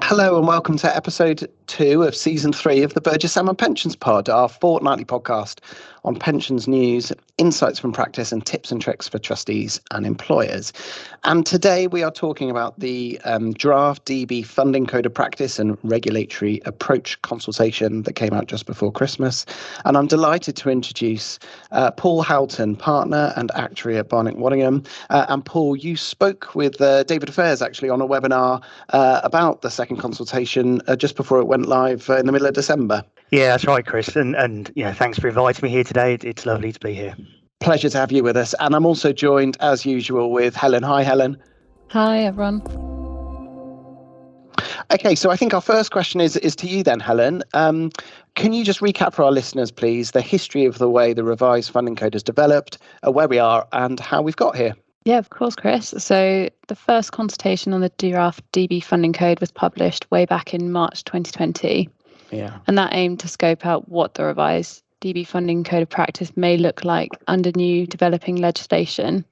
Hello and welcome to episode 2 of season 3 of the Burgess Salmon Pensions Pod, our fortnightly podcast on pensions news, insights from practice and tips and tricks for trustees and employers. And today we are talking about the draft DB funding code of practice and regulatory approach consultation that came out just before Christmas. And I'm delighted to introduce Paul Houghton, partner and actuary at Barnett Waddingham. And Paul, you spoke with David Affairs actually on a webinar about the second consultation just before it went live in the middle of December. Yeah, that's right, Chris. And thanks for inviting me here today. It's lovely to be here. Pleasure to have you with us. And I'm also joined, as usual, with Helen. Hi, Helen. Hi, everyone. Okay, so I think our first question is to you then, Helen. Can you just recap for our listeners, please, the history of the way the revised funding code has developed, where we are and how we've got here? Yeah, of course, Chris. So the first consultation on the draft DB funding code was published way back in March 2020. Yeah. And that aimed to scope out what the revised DB funding code of practice may look like under new developing legislation.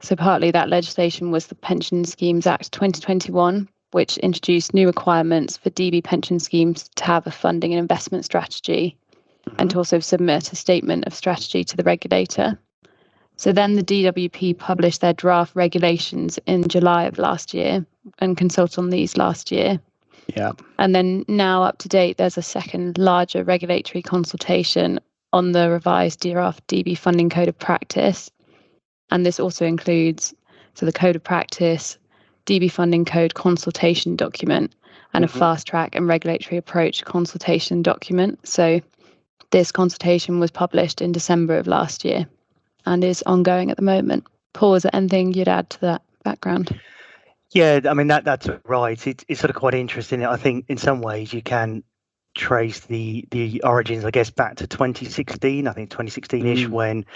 So partly that legislation was the Pension Schemes Act 2021, which introduced new requirements for DB pension schemes to have a funding and investment strategy and to also submit a statement of strategy to the regulator. So then the DWP published their draft regulations in July of last year and consulted on these last year. Yeah. And then now up to date, there's a second larger regulatory consultation on the revised draft DB funding code of practice. And this also includes the code of practice, DB funding code consultation document, and a fast track and regulatory approach consultation document. So this consultation was published in December of last year and is ongoing at the moment. Paul, is there anything you'd add to that background? Yeah, I mean, that's right. It's sort of quite interesting. I think in some ways you can trace the origins, I guess, back to 2016, I think 2016-ish, when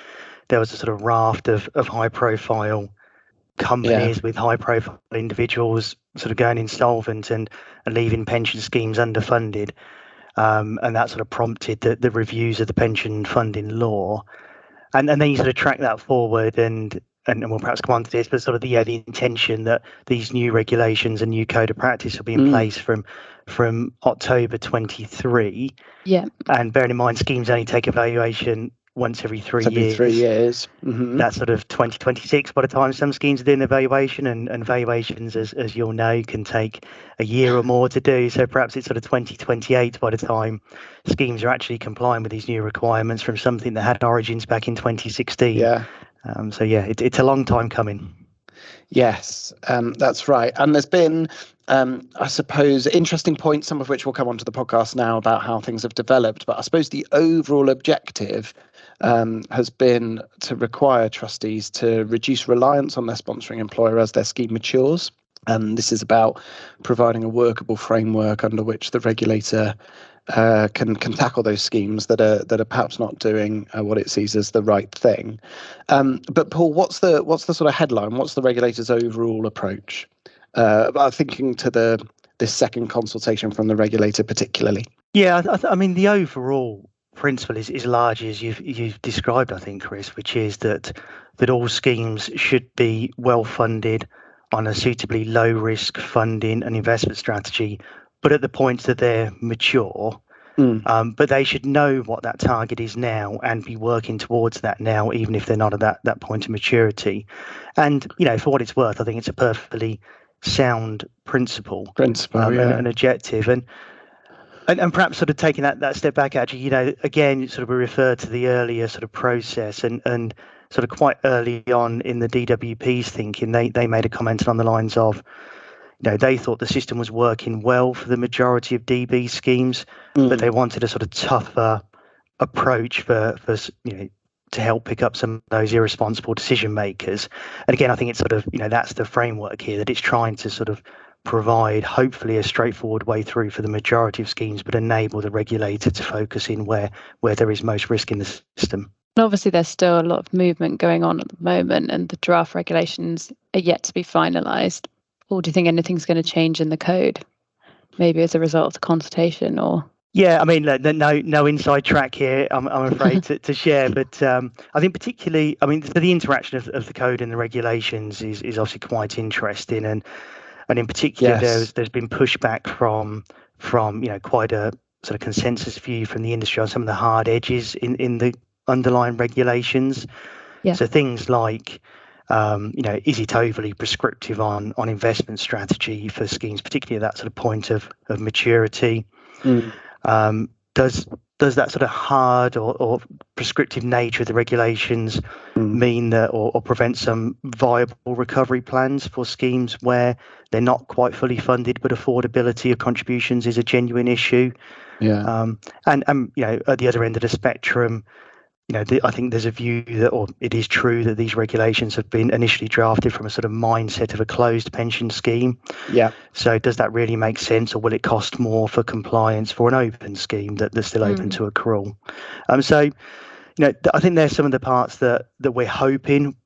there was a sort of raft of high-profile companies with high-profile individuals sort of going insolvent and leaving pension schemes underfunded. And that sort of prompted the reviews of the pension funding law. And then you sort of track that forward and we'll perhaps come on to this, but sort of the intention that these new regulations and new code of practice will be in place from October 23. Yeah. And bearing in mind, schemes only take evaluation once every 3 years. Every 3 years. That's sort of 2026 by the time some schemes are doing evaluation, and valuations, as you'll know, can take a year or more to do. So perhaps it's sort of 2028 by the time schemes are actually complying with these new requirements from something that had origins back in 2016. Yeah. It's a long time coming. Yes, that's right. And there's been, I suppose, interesting points, some of which will come onto the podcast now about how things have developed. But I suppose the overall objective has been to require trustees to reduce reliance on their sponsoring employer as their scheme matures. And this is about providing a workable framework under which the regulator can tackle those schemes that are perhaps not doing what it sees as the right thing. But Paul, what's the sort of headline? What's the regulator's overall approach? Thinking to this second consultation from the regulator particularly. Yeah, I mean the overall principle is largely as you've described, I think, Chris, which is that all schemes should be well funded on a suitably low risk funding and investment strategy, but at the point that they're mature, but they should know what that target is now and be working towards that now, even if they're not at that point of maturity. And, for what it's worth, I think it's a perfectly sound principle and objective. And perhaps sort of taking that step back, actually, again, sort of we refer to the earlier sort of process and sort of quite early on in the DWP's thinking, they made a comment along the lines of, they thought the system was working well for the majority of DB schemes, but they wanted a sort of tougher approach for to help pick up some of those irresponsible decision makers. And again, I think it's sort of, that's the framework here, that it's trying to sort of provide hopefully a straightforward way through for the majority of schemes, but enable the regulator to focus in where there is most risk in the system. And obviously there's still a lot of movement going on at the moment and the draft regulations are yet to be finalised. Or do you think anything's going to change in the code, maybe as a result of the consultation? Or Yeah, I mean, no inside track here, I'm afraid to share, but I think particularly, the interaction of the code and the regulations is obviously quite interesting, and And in particular, Yes. there's been pushback from quite a sort of consensus view from the industry on some of the hard edges in the underlying regulations. Yeah. So things like, is it overly prescriptive on investment strategy for schemes, particularly at that sort of point of maturity? Does that sort of hard or prescriptive nature of the regulations mean that or prevent some viable recovery plans for schemes where they're not quite fully funded, but affordability of contributions is a genuine issue? Yeah. And at the other end of the spectrum, I think there's a view that, or it is true that these regulations have been initially drafted from a sort of mindset of a closed pension scheme. Yeah. So does that really make sense, or will it cost more for compliance for an open scheme that's still open to accrual? So, I think there's some of the parts that we're hoping,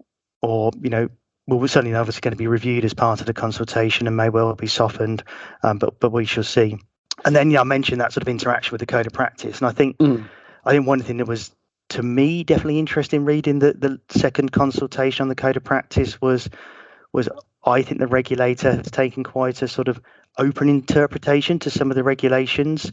or we're certainly obviously going to be reviewed as part of the consultation and may well be softened, but we shall see. And then I mentioned that sort of interaction with the code of practice, and I think one thing that was, to me, definitely interesting reading the second consultation on the code of practice was I think the regulator has taken quite a sort of open interpretation to some of the regulations.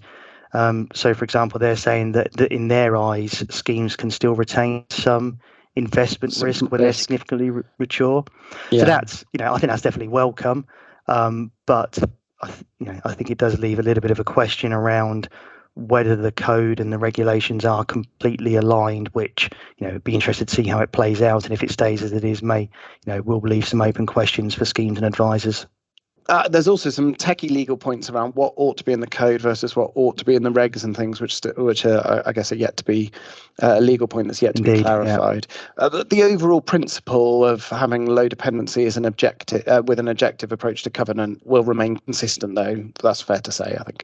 So, for example, they're saying that in their eyes, schemes can still retain some investment risk when they're significantly mature. Yeah. So that's, I think that's definitely welcome. But I think it does leave a little bit of a question around whether the code and the regulations are completely aligned, which, be interested to see how it plays out. And if it stays as it is, will leave some open questions for schemes and advisors. There's also some techie legal points around what ought to be in the code versus what ought to be in the regs and things, which are, I guess, are yet to be a legal point that's yet to be clarified. Yeah. The overall principle of having low dependency as an objective, with an objective approach to covenant, will remain consistent, though. That's fair to say, I think.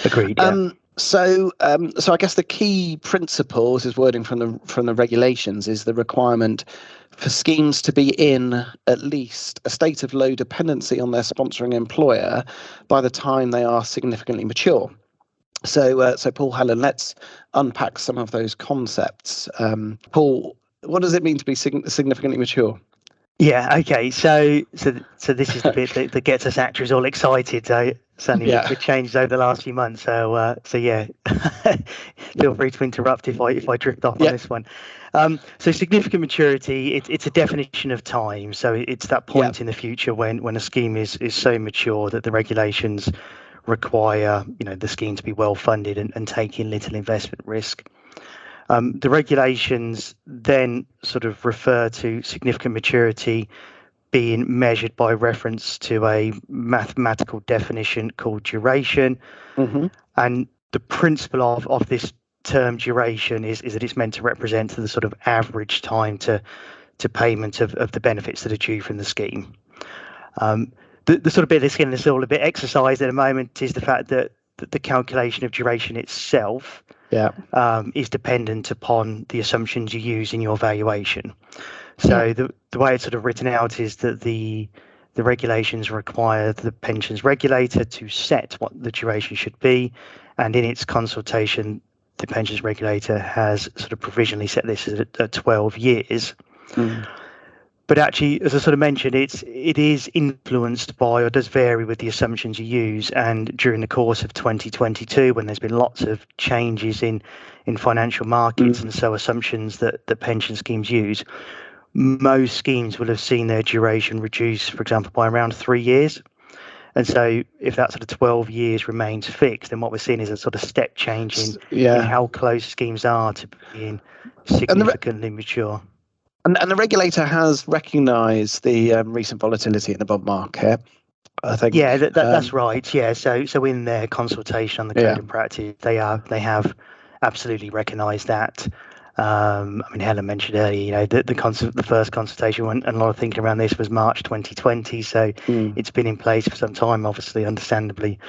Agreed. Yeah. So I guess the key principle, this is wording from the regulations, is the requirement for schemes to be in at least a state of low dependency on their sponsoring employer by the time they are significantly mature. So Paul, Helen, let's unpack some of those concepts. Paul, what does it mean to be significantly mature? Yeah. Okay. So this is the bit that gets us actuaries all excited. Certainly, we've changed over the last few months. So yeah, feel free to interrupt if I drift off on this one. So significant maturity, it's a definition of time. So it's that point in the future when a scheme is so mature that the regulations require the scheme to be well funded and taking little investment risk. The regulations then sort of refer to significant maturity being measured by reference to a mathematical definition called duration. And the principle of this term duration is that it's meant to represent the sort of average time to payment of the benefits that are due from the scheme. The sort of bit of skin that's all a bit exercised at the moment is the fact that the calculation of duration itself is dependent upon the assumptions you use in your valuation. So the way it's sort of written out is that the regulations require the pensions regulator to set what the duration should be, and in its consultation, the pensions regulator has sort of provisionally set this at 12 years. But actually, as I sort of mentioned, it is influenced by, or does vary with, the assumptions you use. And during the course of 2022, when there's been lots of changes in financial markets and so assumptions that the pension schemes use, most schemes will have seen their duration reduced, for example, by around 3 years. And so if that sort of 12 years remains fixed, then what we're seeing is a sort of step change in how close schemes are to being significantly mature. And the regulator has recognised the recent volatility in the bond market, I think. Yeah, that's right. Yeah, so in their consultation on the code of practice, they have absolutely recognised that. I mean, Helen mentioned earlier, the first consultation and a lot of thinking around this was March 2020. So it's been in place for some time. Obviously, understandably,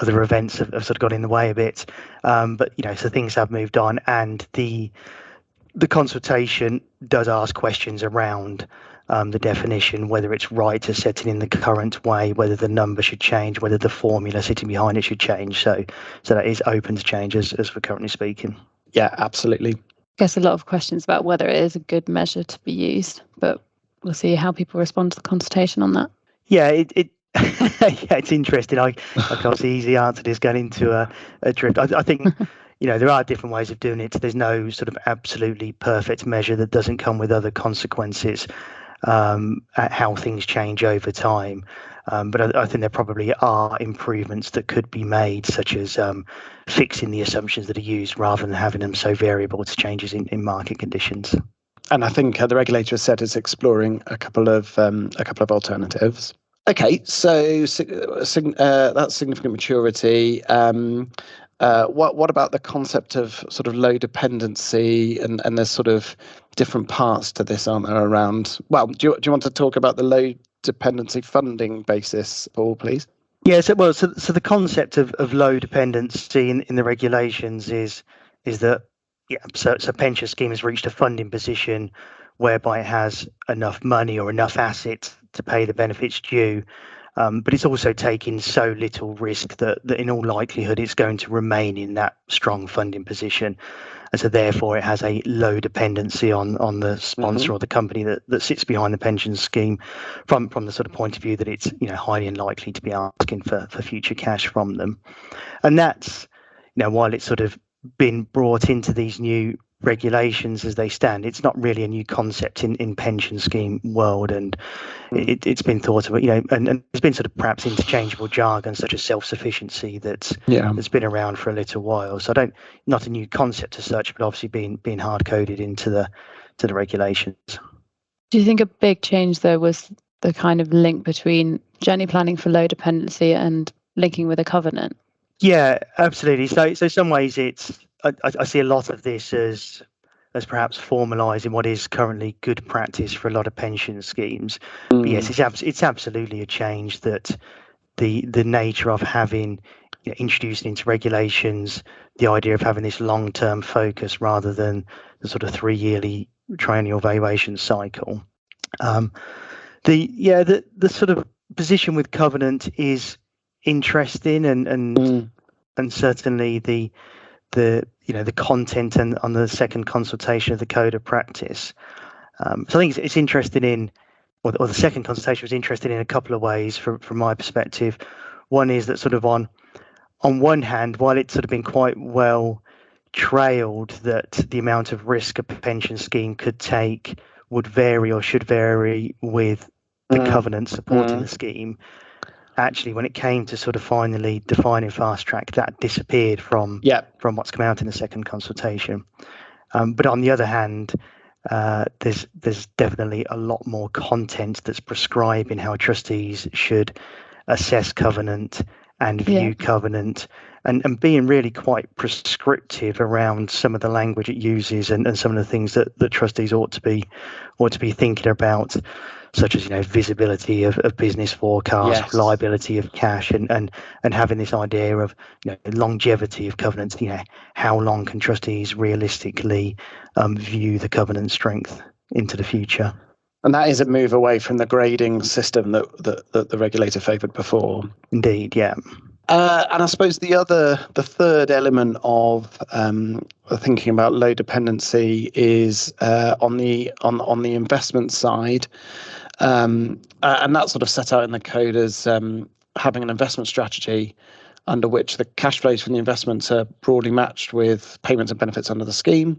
other events have sort of got in the way a bit. But so things have moved on, and the consultation does ask questions around the definition, whether it's right to set it in the current way, whether the number should change, whether the formula sitting behind it should change. So that is open to change as we're currently speaking. Yeah, absolutely. I guess a lot of questions about whether it is a good measure to be used, but we'll see how people respond to the consultation on that. Yeah, Yeah, it's interesting. I can't see easy answer to this going into a drift. I think, there are different ways of doing it. There's no sort of absolutely perfect measure that doesn't come with other consequences at how things change over time. But I think there probably are improvements that could be made, such as fixing the assumptions that are used rather than having them so variable to changes in market conditions. And I think the regulator has said it's exploring a couple of alternatives. Okay, so that's significant maturity. What about the concept of sort of low dependency? And there's sort of different parts to this, aren't there? Around. Well, do you want to talk about the low dependency funding basis, Paul, please? Yeah. So the concept of low dependency in the regulations is that so pension scheme has reached a funding position whereby it has enough money or enough assets to pay the benefits due, but it's also taking so little risk that in all likelihood it's going to remain in that strong funding position, and so therefore it has a low dependency on the sponsor or the company that sits behind the pension scheme, from the sort of point of view that it's highly unlikely to be asking for future cash from them. And that's while it's sort of been brought into these new regulations as they stand, it's not really a new concept in pension scheme world, and it's been thought of, and there's been sort of perhaps interchangeable jargon such as self-sufficiency that's been around for a little while. So not a new concept as such, but obviously being hard coded into the regulations. Do you think a big change though was the kind of link between journey planning for low dependency and linking with a covenant? Yeah, absolutely. So some ways I see a lot of this as perhaps formalising what is currently good practice for a lot of pension schemes. But yes, it's absolutely a change that the nature of having introduced into regulations the idea of having this long-term focus rather than the sort of 3-yearly triennial valuation cycle. The sort of position with covenant is interesting, and certainly the content and on the second consultation of the code of practice. So I think it's interesting or the second consultation was interesting in a couple of ways from my perspective. One is that sort of on one hand, while it's sort of been quite well trailed that the amount of risk a pension scheme could take would vary or should vary with the covenant supporting the scheme, actually, when it came to sort of finally defining fast track, that disappeared from what's come out in the second consultation. But on the other hand, there's definitely a lot more content that's prescribing how trustees should assess covenant and view covenant, and being really quite prescriptive around some of the language it uses and some of the things that trustees ought to be thinking about, such as visibility of business forecasts, reliability of cash, and having this idea of longevity of covenants. How long can trustees realistically view the covenant strength into the future? And that is a move away from the grading system that the regulator favoured before. Indeed, yeah. And I suppose the third element of thinking about low dependency is on the investment side. And that's sort of set out in the code as having an investment strategy under which the cash flows from the investments are broadly matched with payments and benefits under the scheme,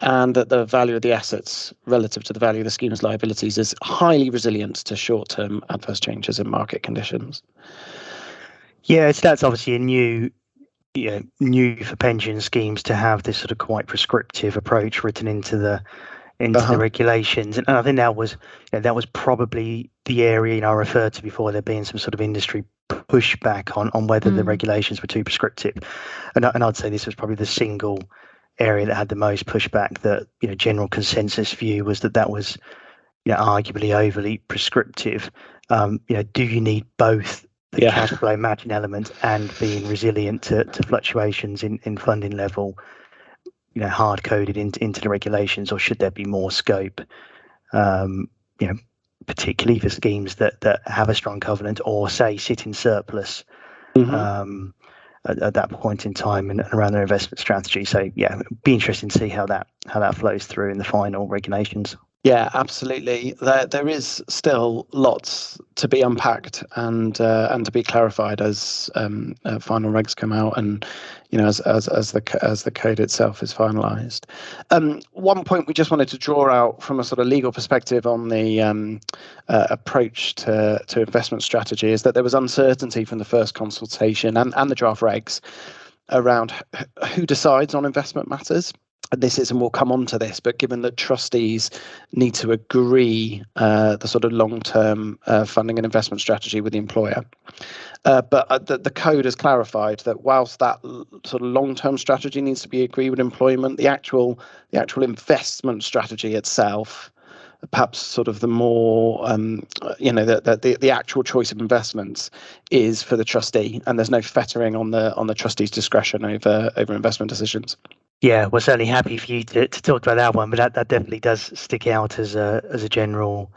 and that the value of the assets relative to the value of the scheme's liabilities is highly resilient to short-term adverse changes in market conditions. Yeah, so that's obviously a new for pension schemes to have this sort of quite prescriptive approach written into the regulations, and I think that was probably the area I referred to before, there being some sort of industry pushback on whether the regulations were too prescriptive, and I'd say this was probably the single area that had the most pushback. That general consensus view was that was arguably overly prescriptive. Do you need both the cash flow matching element and being resilient to fluctuations in funding level, hard coded into the regulations, or should there be more scope? Particularly for schemes that have a strong covenant or say sit in surplus at that point in time and around their investment strategy. So it'd be interesting to see how that flows through in the final regulations. Yeah, absolutely. There is still lots to be unpacked and to be clarified as final regs come out, and as the code itself is finalised. One point we just wanted to draw out from a sort of legal perspective on the approach to investment strategy is that there was uncertainty from the first consultation and the draft regs around who decides on investment matters. And this is, and we'll come on to this, but given that trustees need to agree the sort of long-term funding and investment strategy with the employer. But the code has clarified that whilst that sort of long-term strategy needs to be agreed with employment, the actual investment strategy itself, perhaps sort of the more the actual choice of investments is for the trustee, and there's no fettering on the trustee's discretion over investment decisions. Yeah, we're certainly happy for you to talk about that one, but that definitely does stick out as a general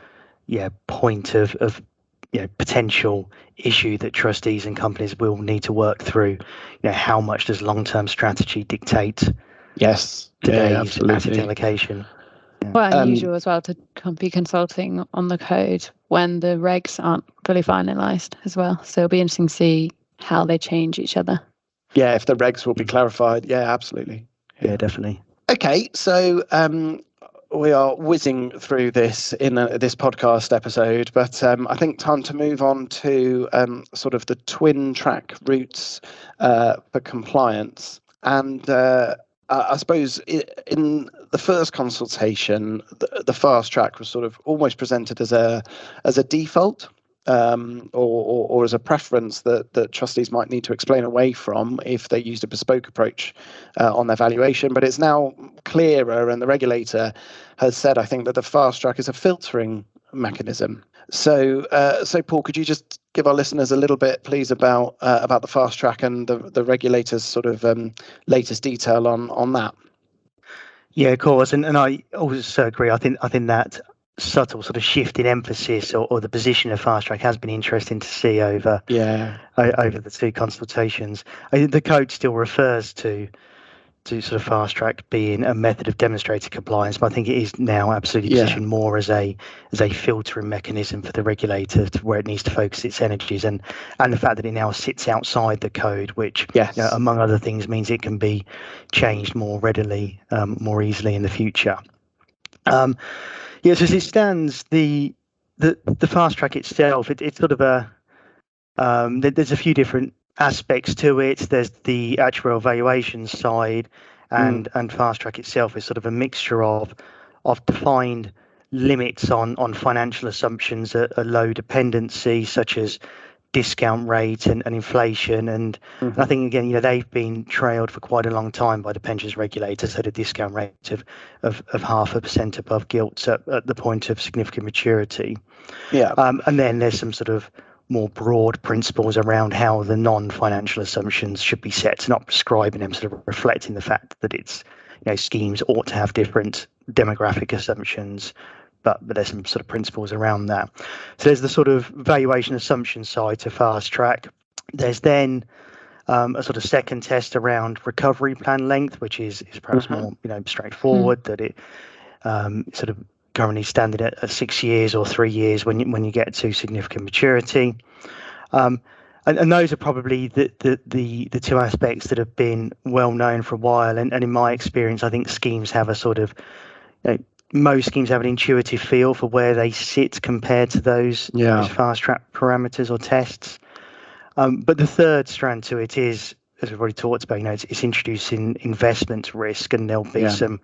point of potential issue that trustees and companies will need to work through. How much does long-term strategy dictate today's asset allocation? Quite unusual as well to be consulting on the code when the regs aren't fully finalised as well. So it'll be interesting to see how they change each other. Yeah, if the regs will be clarified. Yeah, absolutely. Yeah, definitely. Okay, so we are whizzing through this in this podcast episode, but I think time to move on to sort of the twin track routes for compliance. And I suppose in the first consultation, the fast track was sort of almost presented as a default. Or as a preference that trustees might need to explain away from if they used a bespoke approach on their valuation. But it's now clearer, and the regulator has said, I think, that the fast track is a filtering mechanism. So Paul, could you just give our listeners a little bit, please, about the fast track and the regulator's sort of latest detail on that? Yeah, of course, and I also agree. I think that subtle sort of shift in emphasis or the position of fast track has been interesting to see over the two consultations. I think the code still refers to sort of fast track being a method of demonstrated compliance, but I think it is now absolutely positioned more as a filtering mechanism for the regulator to where it needs to focus its energies, and the fact that it now sits outside the code, which among other things means it can be changed more readily, more easily in the future. Yes, as it stands, the fast track itself, it's sort of there's a few different aspects to it. There's the actuarial valuation side, and fast track itself is sort of a mixture of defined limits on financial assumptions, a low dependency such as discount rate and inflation, and I think again they've been trailed for quite a long time by the pensions regulators at a discount rate of 0.5% above gilt at the point of significant maturity. And then there's some sort of more broad principles around how the non-financial assumptions should be set, not prescribing them, sort of reflecting the fact that it's schemes ought to have different demographic assumptions, but there's some sort of principles around that. So there's the sort of valuation assumption side to fast track. There's then a sort of second test around recovery plan length, which is perhaps more straightforward, that it sort of currently standing at 6 years or 3 years when you get to significant maturity. And those are probably the two aspects that have been well known for a while. And in my experience, I think schemes have a sort of most schemes have an intuitive feel for where they sit compared to those fast track parameters or tests. But the third strand to it is, as we've already talked about, it's introducing investment risk, and there'll be some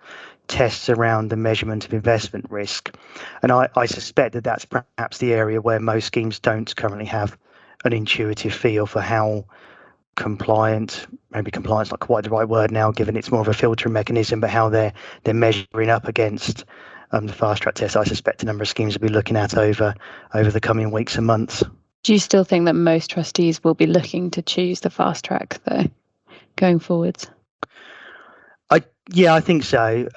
tests around the measurement of investment risk. And I suspect that that's perhaps the area where most schemes don't currently have an intuitive feel for how compliance not quite the right word now, given it's more of a filtering mechanism, but how they're measuring up against the fast track test. I suspect a number of schemes will be looking at over the coming weeks and months. Do you still think that most trustees will be looking to choose the fast track though, going forwards? I think so.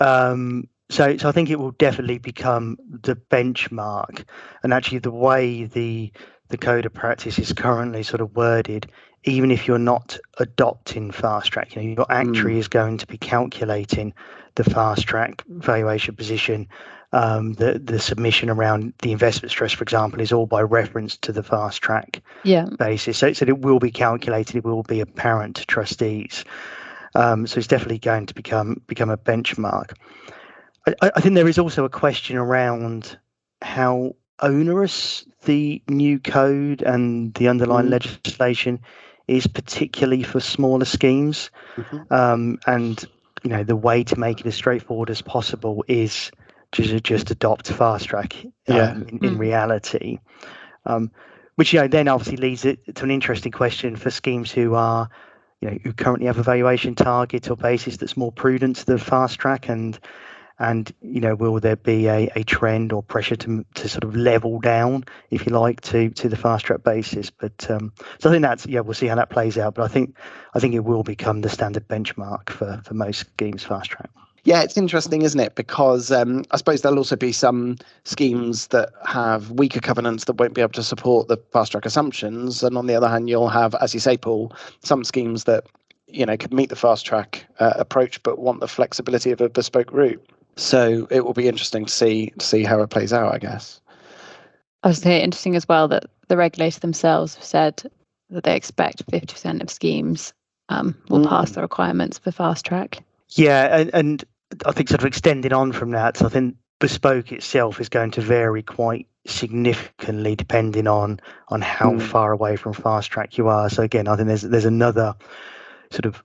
So I think it will definitely become the benchmark, and actually the way the code of practice is currently sort of worded, even if you're not adopting fast track, your actuary is going to be calculating the fast track valuation position the submission around the investment stress, for example, is all by reference to the fast track basis. So it will be calculated, it will be apparent to trustees. So it's definitely going to become a benchmark. I think there is also a question around how onerous the new code and the underlying legislation is, particularly for smaller schemes. And the way to make it as straightforward as possible is just adopt fast track in reality, which then obviously leads it to an interesting question for schemes who are who currently have a valuation target or basis that's more prudent to the fast track, and will there be a trend or pressure to sort of level down, if you like, to the fast track basis? But so I think that's we'll see how that plays out. But I think it will become the standard benchmark for most schemes, fast track. Yeah, it's interesting, isn't it? Because I suppose there'll also be some schemes that have weaker covenants that won't be able to support the fast track assumptions, and on the other hand, you'll have, as you say, Paul, some schemes that could meet the fast track approach but want the flexibility of a bespoke route. So it will be interesting to see how it plays out, I guess. I was saying interesting as well that the regulator themselves have said that they expect 50% of schemes will pass the requirements for fast track. Yeah, and I think sort of extending on from that, I think bespoke itself is going to vary quite significantly depending on how far away from fast track you are. So again, I think there's another sort of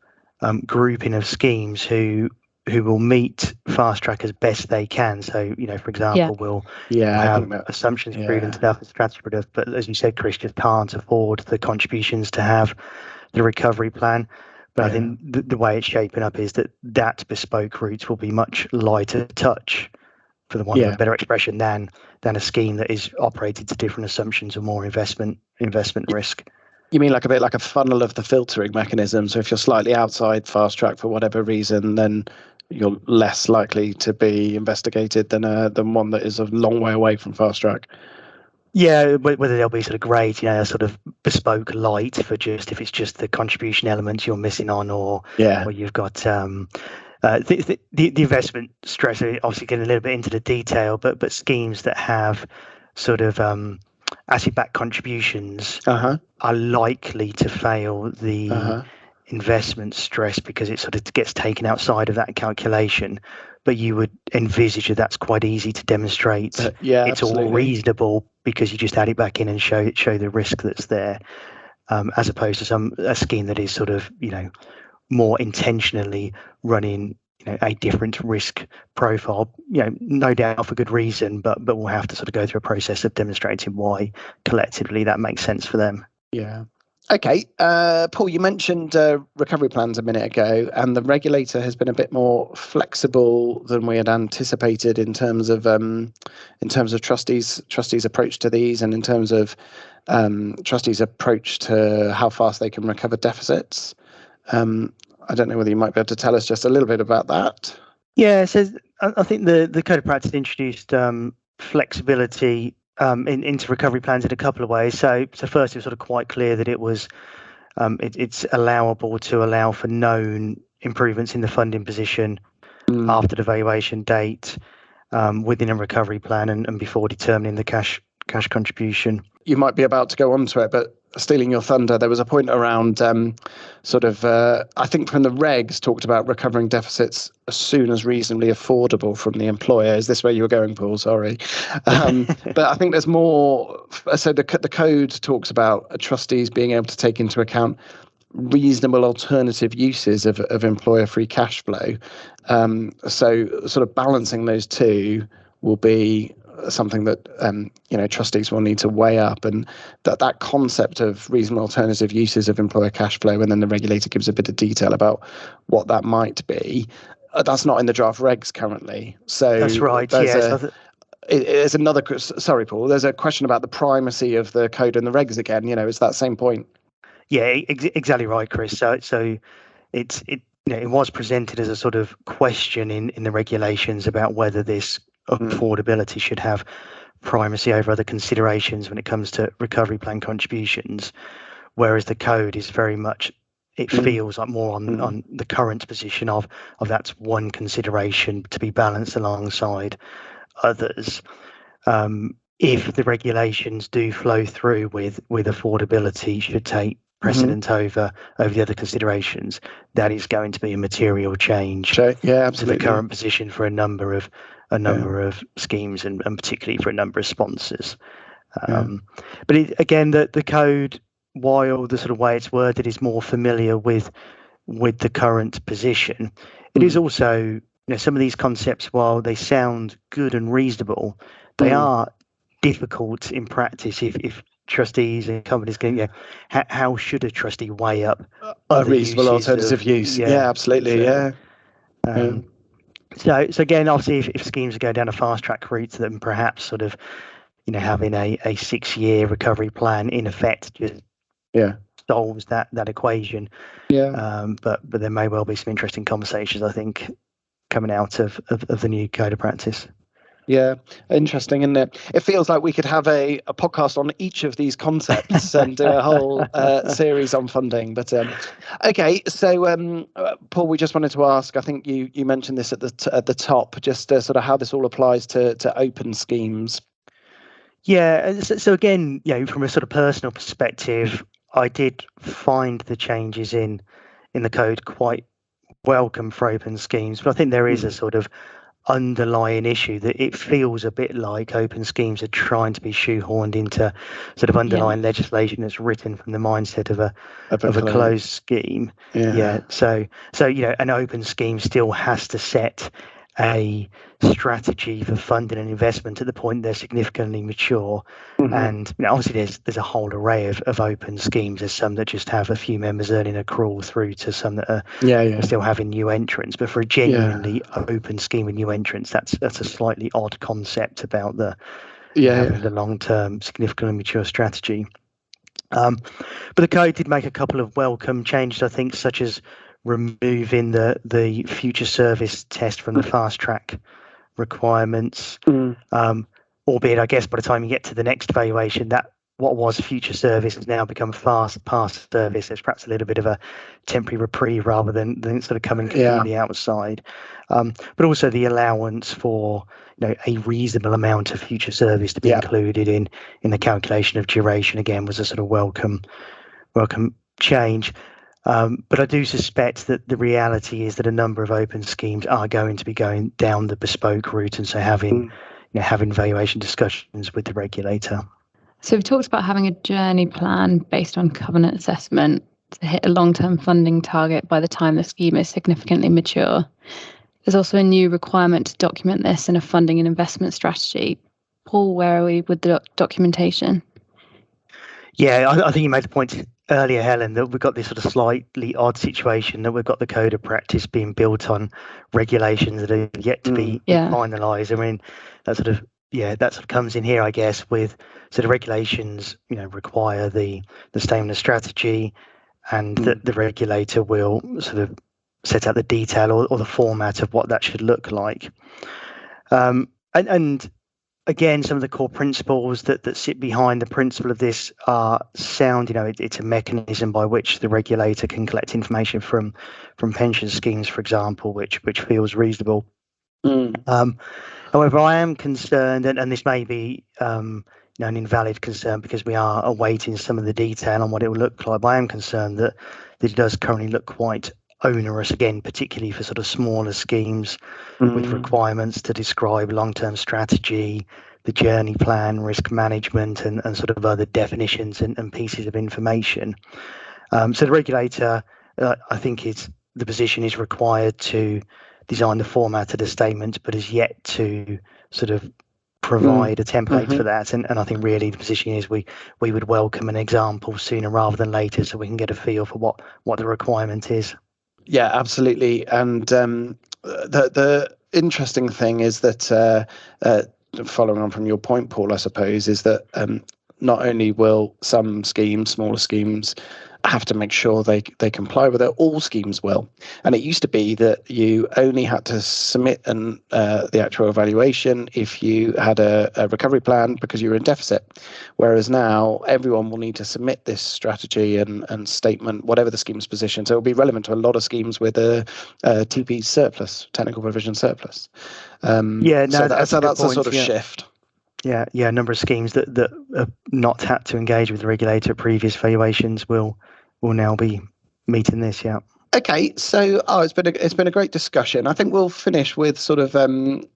grouping of schemes who will meet fast track as best they can. So for example, will have assumptions prudent enough and strategy prudent, but as you said, Chris, just can't afford the contributions to have the recovery plan. But I think the way it's shaping up is that bespoke route will be much lighter touch, for the want of a better expression, than a scheme that is operated to different assumptions or more investment risk. You mean like a bit like a funnel of the filtering mechanism? So if you're slightly outside fast track for whatever reason, then you're less likely to be investigated than one that is a long way away from fast track. Yeah, whether there'll be sort of grades, a sort of bespoke light for just if it's just the contribution elements you're missing on, or you've got the investment stress. Obviously, getting a little bit into the detail, but schemes that have sort of asset-backed contributions are likely to fail the investment stress because it sort of gets taken outside of that calculation. But you would envisage that's quite easy to demonstrate. It's absolutely all reasonable because you just add it back in and show the risk that's there, as opposed to a scheme that is sort of more intentionally running a different risk profile. No doubt for good reason, but we'll have to sort of go through a process of demonstrating why collectively that makes sense for them. Yeah. Okay, Paul, you mentioned recovery plans a minute ago, and the regulator has been a bit more flexible than we had anticipated in terms of trustees' approach to these, and in terms of trustees' approach to how fast they can recover deficits. I don't know whether you might be able to tell us just a little bit about that. Yeah, so I think the Code of Practice introduced flexibility into recovery plans in a couple of ways. So first, it was sort of quite clear that it was it's allowable to allow for known improvements in the funding position after the valuation date within a recovery plan and before determining the cash contribution. You might be about to go on to it, but stealing your thunder, there was a point around I think from the regs talked about recovering deficits as soon as reasonably affordable from the employer. Is this where you were going, Paul? Sorry. But I think there's more. So the code talks about trustees being able to take into account reasonable alternative uses of employer free cash flow. So sort of balancing those two will be something that trustees will need to weigh up, and that concept of reasonable alternative uses of employer cash flow, and then the regulator gives a bit of detail about what that might be. That's not in the draft regs currently. So that's right. There's another. Sorry, Paul. There's a question about the primacy of the code and the regs again. It's that same point. Yeah, exactly right, Chris. So it was presented as a sort of question in the regulations about whether this affordability should have primacy over other considerations when it comes to recovery plan contributions, whereas the code is very much, it feels like more on the current position of that's one consideration to be balanced alongside others, if the regulations do flow through with affordability should take precedent over the other considerations, that is going to be a material change Yeah, to absolutely. the current position for a number of schemes and particularly for a number of sponsors. But again, the code, while the sort of way it's worded is more familiar with the current position, it is also, some of these concepts, while they sound good and reasonable, they are difficult in practice if trustees and companies can, how should a trustee weigh up a reasonable alternative use? Yeah, absolutely. So again, obviously, if schemes are going down a fast track route, then perhaps sort of, having a 6-year recovery plan in effect just solves that equation. But there may well be some interesting conversations, I think, coming out of the new code of practice. Yeah, interesting, isn't it? It feels like we could have a podcast on each of these concepts and do a whole series on funding. But okay, so Paul, we just wanted to ask. I think you mentioned this at the top, just sort of how this all applies to open schemes. Yeah, so again, from a sort of personal perspective, I did find the changes in the code quite welcome for open schemes, but I think there is a sort of underlying issue that it feels a bit like open schemes are trying to be shoehorned into sort of underlying legislation that's written from the mindset of a closed scheme. So an open scheme still has to set a strategy for funding and investment at the point they're significantly mature. And obviously there's a whole array of open schemes. There's some that just have a few members earning a accrual through to some that are still having new entrants. But for a genuinely open scheme with new entrants, that's a slightly odd concept about the having the long-term significantly mature strategy. But the code did make a couple of welcome changes, I think, such as removing the future service test from the fast track requirements. Albeit, I guess, by the time you get to the next valuation, that what was future service has now become past service. There's perhaps a little bit of a temporary reprieve rather than sort of coming completely outside. But also the allowance for a reasonable amount of future service to be included in the calculation of duration, again, was a sort of welcome change. But I do suspect that the reality is that a number of open schemes are going to be going down the bespoke route, and so having valuation discussions with the regulator. So we've talked about having a journey plan based on covenant assessment to hit a long-term funding target by the time the scheme is significantly mature. There's also a new requirement to document this in a funding and investment strategy. Paul, where are we with the documentation? Yeah, I think you made the point earlier, Helen, that we've got this sort of slightly odd situation that we've got the code of practice being built on regulations that are yet to be finalised. I mean, that sort of comes in here, I guess, with sort of regulations, require the statement of strategy, and that the regulator will sort of set out the detail or the format of what that should look like. And again, some of the core principles that sit behind the principle of this are sound. It's a mechanism by which the regulator can collect information from pension schemes, for example, which feels reasonable. However, I am concerned, and this may be an invalid concern because we are awaiting some of the detail on what it will look like, but I am concerned that it does currently look quite onerous, again, particularly for sort of smaller schemes with requirements to describe long-term strategy, the journey plan, risk management, and sort of other definitions and pieces of information. So the regulator, I think the position is required to design the format of the statement, but has yet to sort of provide a template for that. And I think really the position is we would welcome an example sooner rather than later, so we can get a feel for what the requirement is. Yeah, absolutely. And the interesting thing is that, following on from your point, Paul, I suppose, is that not only will some schemes, smaller schemes, have to make sure they comply with it. All schemes will. And it used to be that you only had to submit the actuarial valuation if you had a recovery plan because you were in deficit. Whereas now everyone will need to submit this strategy and statement, whatever the scheme's position. So it'll be relevant to a lot of schemes with a TP surplus, technical provision surplus. That's a sort of shift. Yeah, a number of schemes that have not had to engage with the regulator at previous valuations will now be meeting this. Yeah. Okay, so it's been a great discussion. I think we'll finish with sort of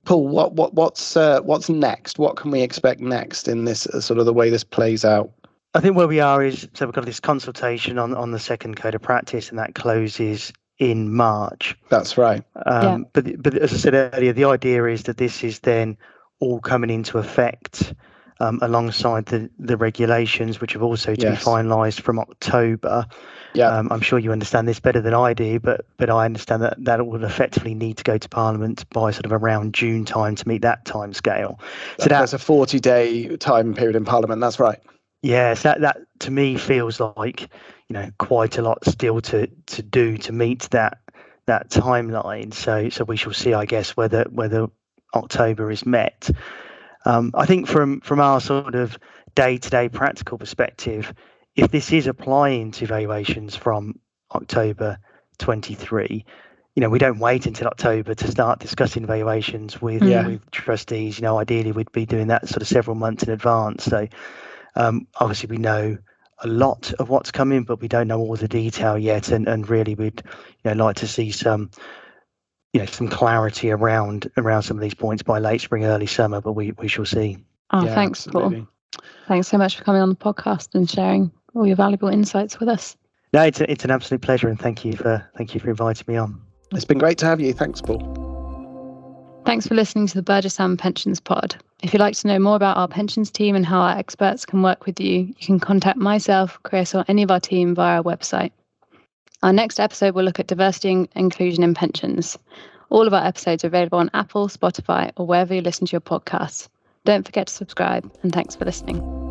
Paul. What's next? What can we expect next in this sort of the way this plays out? I think where we are is, so we've got this consultation on the second code of practice, and that closes in March. That's right. But as I said earlier, the idea is that this is then all coming into effect alongside the regulations, which have also to be finalised from October. Yeah, I'm sure you understand this better than I do, but I understand that will effectively need to go to Parliament by sort of around June time to meet that time scale. So that's a 40-day time period in Parliament. That's right. Yes, that to me feels like quite a lot still to do to meet that timeline. So we shall see, I guess, whether October is met. I think from our sort of day-to-day practical perspective, if this is applying to valuations from October 23, we don't wait until October to start discussing valuations with trustees. Ideally we'd be doing that sort of several months in advance. So obviously we know a lot of what's coming, but we don't know all the detail yet, and really we'd like to see some clarity around some of these points by late spring, early summer, but we shall see. Thanks, absolutely. Paul. Thanks so much for coming on the podcast and sharing all your valuable insights with us. No, it's an absolute pleasure, and thank you for inviting me on. It's been great to have you. Thanks, Paul. Thanks for listening to the Burgess Pensions Pod. If you'd like to know more about our pensions team and how our experts can work with you, you can contact myself, Chris, or any of our team via our website. Our next episode will look at diversity and inclusion in pensions. All of our episodes are available on Apple, Spotify, or wherever you listen to your podcasts. Don't forget to subscribe, and thanks for listening.